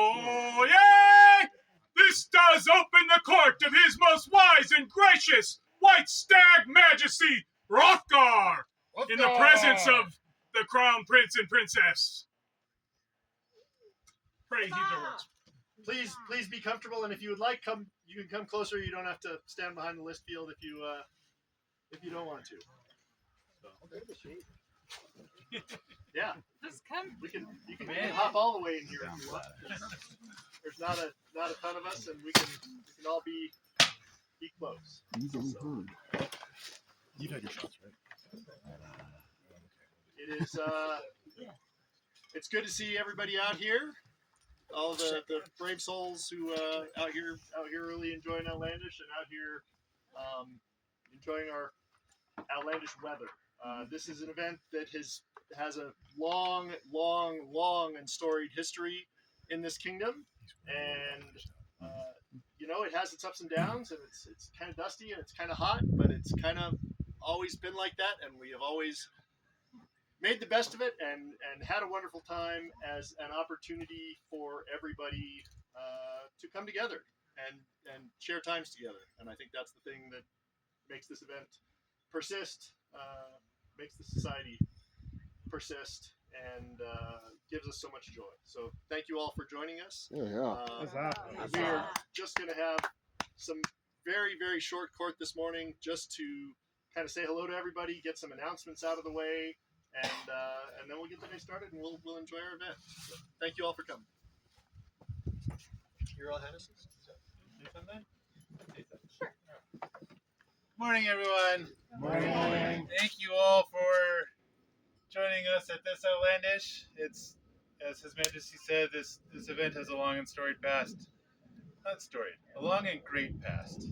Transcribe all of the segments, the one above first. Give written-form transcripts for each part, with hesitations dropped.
Oh, yay! This does open the court of his most wise and gracious white stag majesty, Hrothgar, in the presence of the crown prince and princess. Pray heed the words. Please be comfortable, and if you would like, you can come closer. You don't have to stand behind the list field if you don't want to. So. Yeah, just come. you can hop all the way in here if you want. There's not a ton of us, and we can all be close. So. You've had your shots, right? It is. It's good to see everybody out here. All the brave souls who out here really enjoying Outlandish and out here enjoying our Outlandish weather. This is an event that has a long and storied history in this kingdom, and it has its ups and downs, and it's kind of dusty and it's kind of hot, but it's kind of always been like that, and we have always made the best of it and had a wonderful time as an opportunity for everybody to come together and share times together. And I think that's the thing that makes this event persist, makes the society persist, and gives us so much joy. So thank you all for joining us. Yeah. We are just going to have some very, very short court this morning just to kind of say hello to everybody, get some announcements out of the way, and then we'll get the day started and we'll enjoy our event. So, thank you all for coming. You're all Hennessy? Sure. Morning, everyone. Morning. Thank you all for joining us at this Outlandish. It's, as His Majesty said, this event has a long and storied past. Not storied, a long and great past.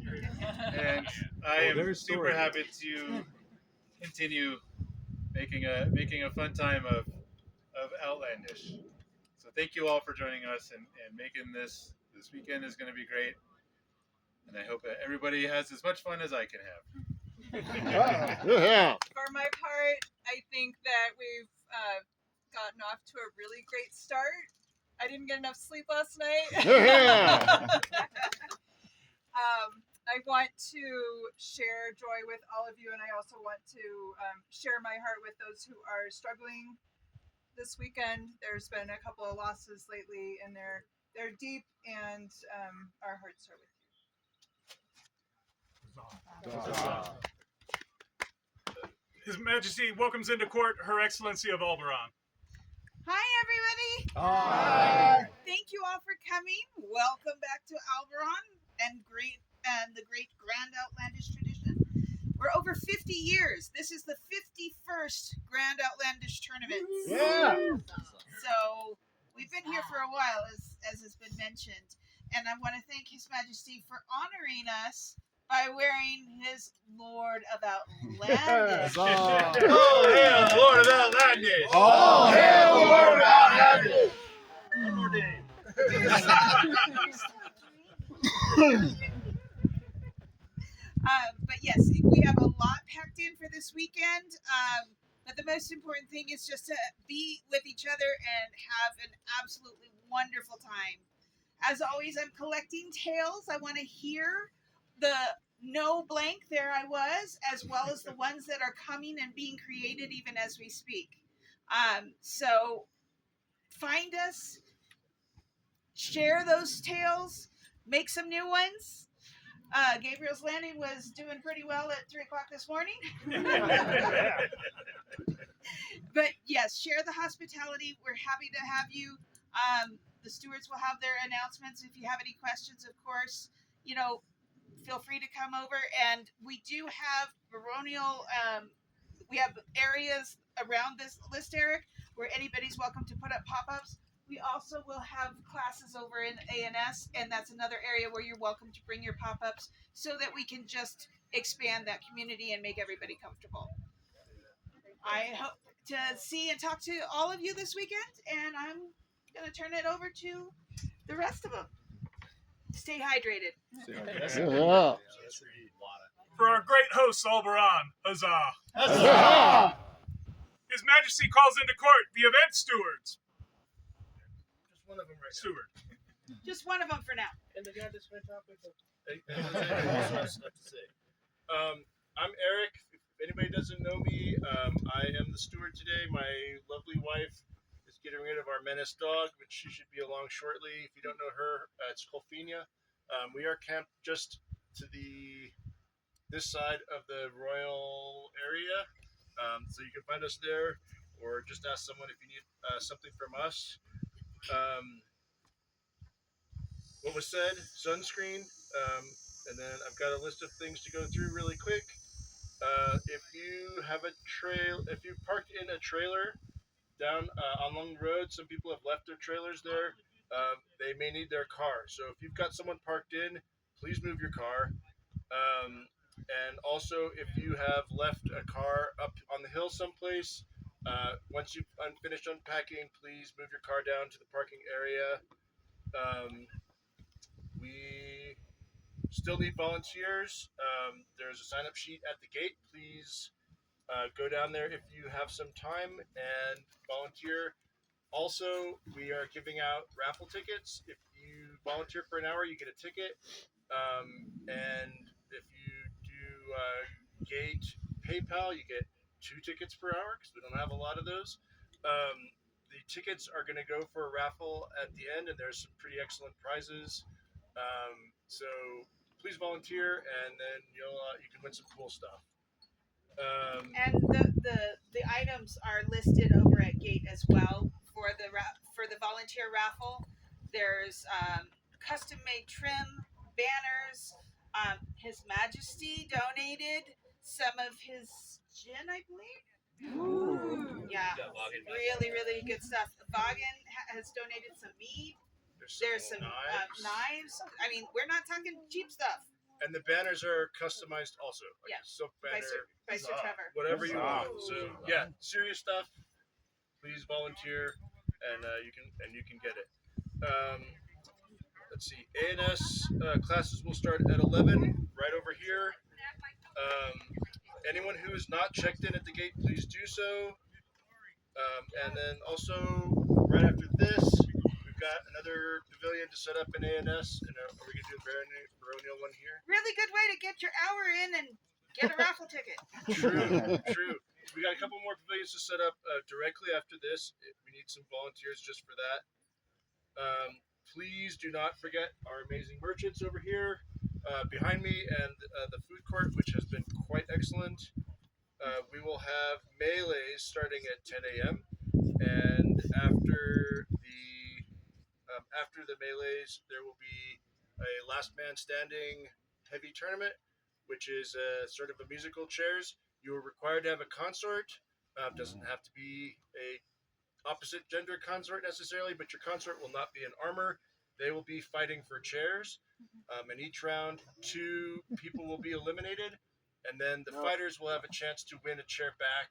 And I am super happy to continue making a fun time of Outlandish. So thank you all for joining us and making this weekend is going to be great. And I hope that everybody has as much fun as I can have. Yeah. For my part, I think that we've gotten off to a really great start. I didn't get enough sleep last night. Yeah. I want to share joy with all of you, and I also want to share my heart with those who are struggling this weekend. There's been a couple of losses lately, and they're deep, and our hearts are with you. His Majesty welcomes into court Her Excellency of Alberon. Hi, everybody. Hi. Thank you all for coming. Welcome back to Alberon and the great Grand Outlandish tradition. We're over 50 years. This is the 51st Grand Outlandish tournament. Yeah. So we've been here for a while, as has been mentioned. And I want to thank His Majesty for honoring us by wearing his Lord of Outlandish. Oh, hail, Lord of Outlandish! All hail, Lord of Outlandish! One more day. But yes, we have a lot packed in for this weekend. But the most important thing is just to be with each other and have an absolutely wonderful time. As always, I'm collecting tales. I want to hear the no blank there I was, as well as the ones that are coming and being created even as we speak. So find us, share those tales, make some new ones. Gabriel's Landing was doing pretty well at 3 o'clock this morning. But yes, share the hospitality. We're happy to have you. The stewards will have their announcements. If you have any questions, of course, feel free to come over. And we do have baronial, we have areas around this list, Eric, where anybody's welcome to put up pop-ups. We also will have classes over in A&S, and that's another area where you're welcome to bring your pop-ups so that we can just expand that community and make everybody comfortable. I hope to see and talk to all of you this weekend, and I'm going to turn it over to the rest of them. Stay hydrated. Yeah. For our great host, Alberon, huzzah! Huzzah! His Majesty calls into court the event stewards. Just one of them right Steward. Just one of them for now. And the guy that's been talking about. That's what I have to say. I'm Eric. If anybody doesn't know me, I am the steward today. My lovely wife is getting rid of our menace dog, which she should be along shortly. If you don't know her, it's Colfina. We are camped just to this side of the royal area, so you can find us there, or just ask someone if you need something from us. Um, what was said, sunscreen, and then I've got a list of things to go through really quick. If you have if you parked in a trailer down along the road, some people have left their trailers there. They may need their car. So if you've got someone parked in, please move your car. And also, if you have left a car up on the hill someplace, once you've finished unpacking, please move your car down to the parking area. We still need volunteers. There's a sign up sheet at the gate. Please go down there if you have some time and volunteer. Also, we are giving out raffle tickets. If you volunteer for an hour, you get a ticket. And if you do gate PayPal, you get 2 tickets per hour because we don't have a lot of those. The tickets are going to go for a raffle at the end, and there's some pretty excellent prizes. So please volunteer, and then you can win some cool stuff. And the items are listed over at Gate as well for the volunteer raffle. There's custom made trim, banners. His Majesty donated some of his gin, I believe. Ooh. Yeah, really, really good stuff. Vaughan has donated some mead. There's some knives. I mean, we're not talking cheap stuff. And the banners are customized also. Like Yeah. a silk By banner, Sir Trevor. whatever you want. Ooh. So yeah, serious stuff. Please volunteer, and you can get it. Let's see. A&S classes will start at 11 right over here. Anyone who is not checked in at the gate, please do so. And then also right after this, we've got another pavilion to set up in A&S. And are we gonna do the baronial one here? Really good way to get your hour in and get a raffle ticket. True. We got a couple more pavilions to set up directly after this. We need some volunteers just for that. Please do not forget our amazing merchants over here behind me and the food court, which has been quite excellent. We will have melees starting at 10 a.m. and after the melees, there will be a last man standing heavy tournament, which is sort of a musical chairs. You are required to have a consort. Doesn't have to be a opposite gender consort necessarily, but your consort will not be in armor. They will be fighting for chairs. In each round, 2 people will be eliminated, and then the fighters will have a chance to win a chair back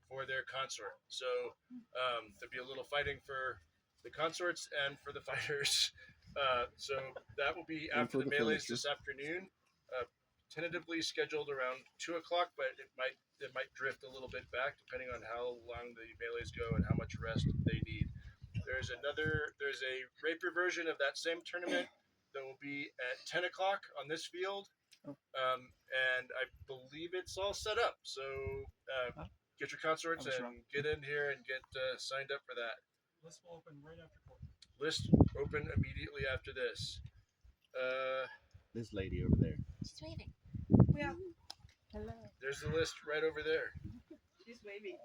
for their consort. So there'll be a little fighting for the consorts and for the fighters. So that will be after the melees this afternoon. Tentatively scheduled around 2 o'clock, but it might drift a little bit back depending on how long the melees go and how much rest they need. There's a rapier version of that same tournament that will be at 10 o'clock on this field. And I believe it's all set up. So get your consorts and get in here and get signed up for that. List will open right after court. List open immediately after this. This lady over there. She's waving. Yeah. Hello. There's the list right over there. She's waving.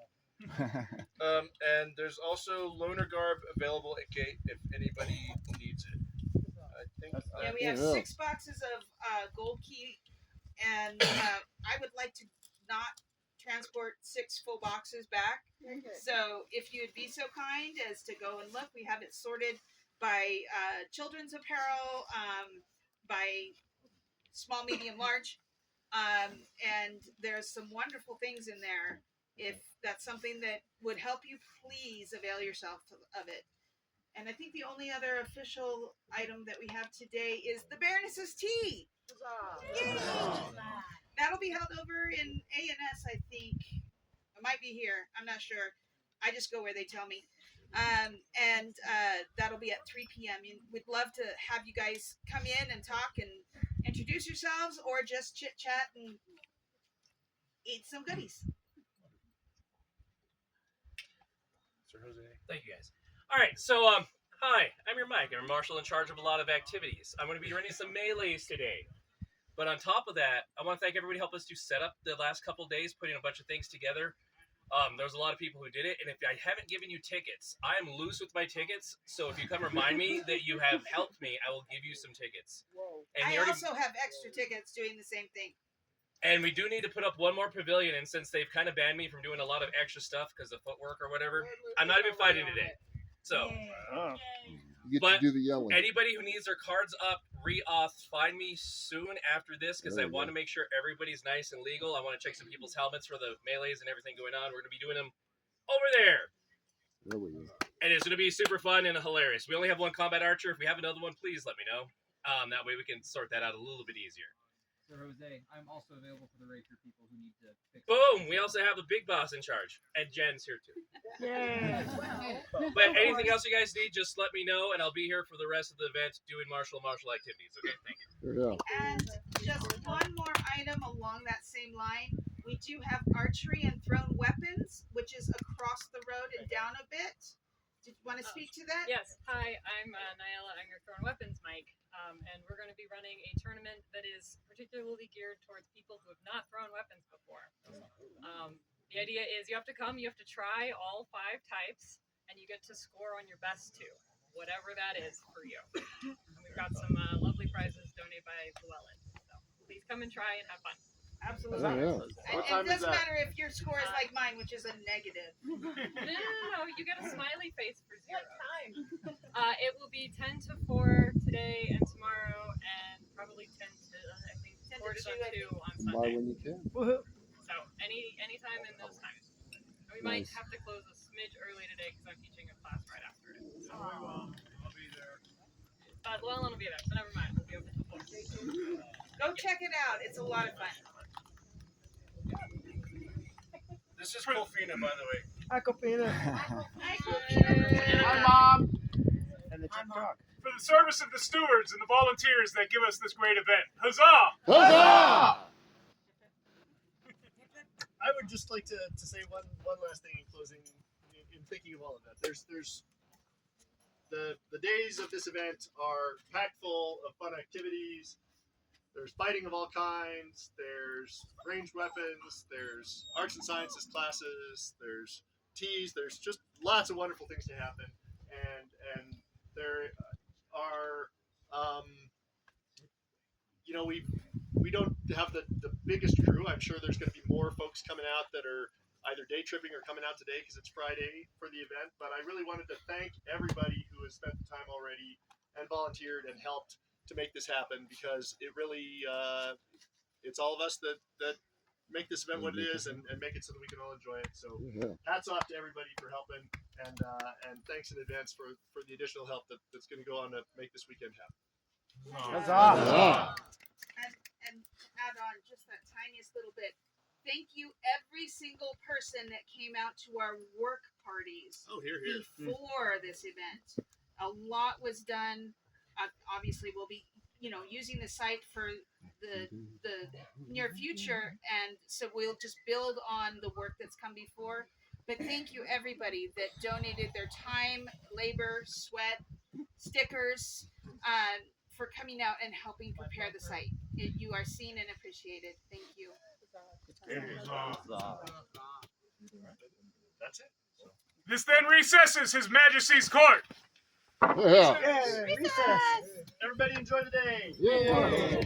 And there's also loaner garb available at gate if anybody needs it. I think. Yeah, we have 6 boxes of gold key, and I would like to not transport 6 full boxes back. So if you would be so kind as to go and look, we have it sorted by children's apparel, by small, medium, large, and there's some wonderful things in there. If that's something that would help you, please avail yourself of it. And I think the only other official item that we have today is the Baroness's tea. Yay! That'll be held over in A&S, I think. It might be here. I'm not sure. I just go where they tell me. and that'll be at 3 p.m. And we'd love to have you guys come in and talk and introduce yourselves, or just chit chat and eat some goodies. Sir Jose. Thank you, guys. All right, so hi, I'm your Mike. I'm a marshal in charge of a lot of activities. I'm going to be running some melees today. But on top of that, I want to thank everybody who helped us do setup the last couple days, putting a bunch of things together. There was a lot of people who did it, and if I haven't given you tickets, I am loose with my tickets. So if you come remind me that you have helped me, I will give you some tickets. And I also have extra tickets doing the same thing. And we do need to put up one more pavilion, and since they've kind of banned me from doing a lot of extra stuff because of footwork or whatever, I'm not even fighting today. So, You get But to do the yelling. anybody who needs their cards up, re-auth, find me soon after this because I want to make sure everybody's nice and legal. I want to check some people's helmets for the melees and everything going on. We're going to be doing them over there. There we go. And it's going to be super fun and hilarious. We only have one combat archer. If we have another one, please let me know. That way we can sort that out a little bit easier. Sir Jose, I'm also available for the rapier people who need to fix. Boom! We also have the big boss in charge. And Jen's here too. Yeah. But anything else you guys need, just let me know, and I'll be here for the rest of the event doing martial activities. Okay, thank you. Yeah. And just one more item along that same line. We do have archery and thrown weapons, which is across the road and down a bit. Did you want to speak to that? Yes. Hi, I'm Nyala. I'm your Thrown Weapons Mike, and we're going to be running a tournament that is particularly geared towards people who have not thrown weapons before. The idea is you have to come, you have to try all 5 types, and you get to score on your best 2, whatever that is for you. And we've got some lovely prizes donated by Llewellyn. So please come and try and have fun. Absolutely. Oh, yeah. And it doesn't matter if your score is like mine, which is a negative. No, you get a smiley face for 0. It will be 10 to 4 today and tomorrow, and probably 10 to, I think, 10 4 to to 2, 2 on Buy Sunday. when you can. So any time in those times. And we might Nice. have to close a smidge early today because I'm teaching a class right after it. So, I'll be there. Llewellyn will be there, so never mind. We'll be open to 4. Go check it out. It's a lot of fun. This is Kofina, by the way. Hi, Copina. Hi, Mom. And the TikTok. For the service of the stewards and the volunteers that give us this great event. Huzzah! Huzzah! I would just like to say one last thing in closing. In thinking of all of that, there's the days of this event are packed full of fun activities. There's fighting of all kinds. There's ranged weapons. There's arts and sciences classes. There's teas. There's just lots of wonderful things to happen. And there are, we don't have the biggest crew. I'm sure there's going to be more folks coming out that are either day tripping or coming out today because it's Friday for the event. But I really wanted to thank everybody who has spent the time already and volunteered and helped to make this happen, because it really it's all of us that make this event what it is and make it so that we can all enjoy it. So Yeah. hats off to everybody for helping, and thanks in advance for the additional help that's going to go on to make this weekend happen. Huzzah! And add on just that tiniest little bit. Thank you, every single person that came out to our work parties Oh, here. before this event. A lot was done. Obviously, we'll be, using the site for the near future, and so we'll just build on the work that's come before. But thank you, everybody that donated their time, labor, sweat, stickers, for coming out and helping prepare the site. You are seen and appreciated. Thank you. That's it. This then recesses His Majesty's court. Yeah. Everybody enjoy the day. Yeah.